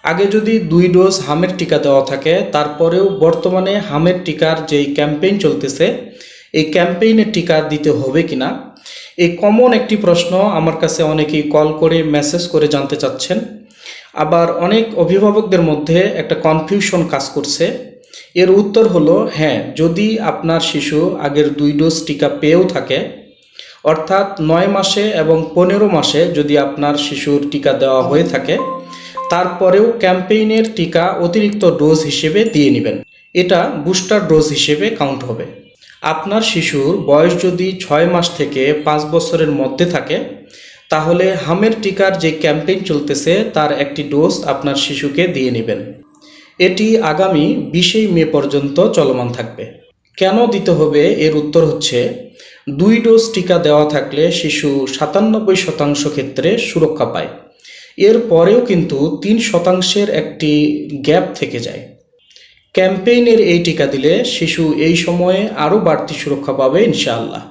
আগে যদি 2 ডোজ হামের টিকা দেওয়া থাকে, তারপরেও বর্তমানে হামের টিকার যেই ক্যাম্পেইন চলতেছে, এই ক্যাম্পেইনের টিকা দিতে হবে কিনা, এই কমন একটি প্রশ্ন আমার কাছে অনেকেই কল করে মেসেজ করে জানতে চাচ্ছেন। আবার অনেক অভিভাবকদের মধ্যে একটা কনফিউশন কাজ করছে। এর উত্তর হলো হ্যাঁ, যদি আপনার শিশু আগের 2 ডোজ টিকা পেয়েও থাকে, অর্থাৎ 9 মাসে এবং 15 মাসে যদি আপনার শিশুর টিকা দেওয়া হয়ে থাকে, তারপরেও ক্যাম্পেইনের টিকা অতিরিক্ত ডোজ হিসেবে দিয়ে নেবেন। এটা বুস্টার ডোজ হিসেবে কাউন্ট হবে। আপনার শিশুর বয়স যদি 6 মাস থেকে 5 বছরের মধ্যে থাকে, তাহলে হামের টিকার যে ক্যাম্পেইন চলতেছে তার একটি ডোজ আপনার শিশুকে দিয়ে নেবেন। এটি আগামী 20 মে পর্যন্ত চলমান থাকবে। কেন দিতে হবে এর উত্তর হচ্ছে, 2 ডোজ টিকা দেওয়া থাকলে শিশু 97% ক্ষেত্রে সুরক্ষা পায়। এর পরেও কিন্তু 3% একটি গ্যাপ থেকে যায়। ক্যাম্পেইনের এই টিকা দিলে শিশু এই সময়ে আরও বাড়তি সুরক্ষা পাবে ইনশাআল্লাহ।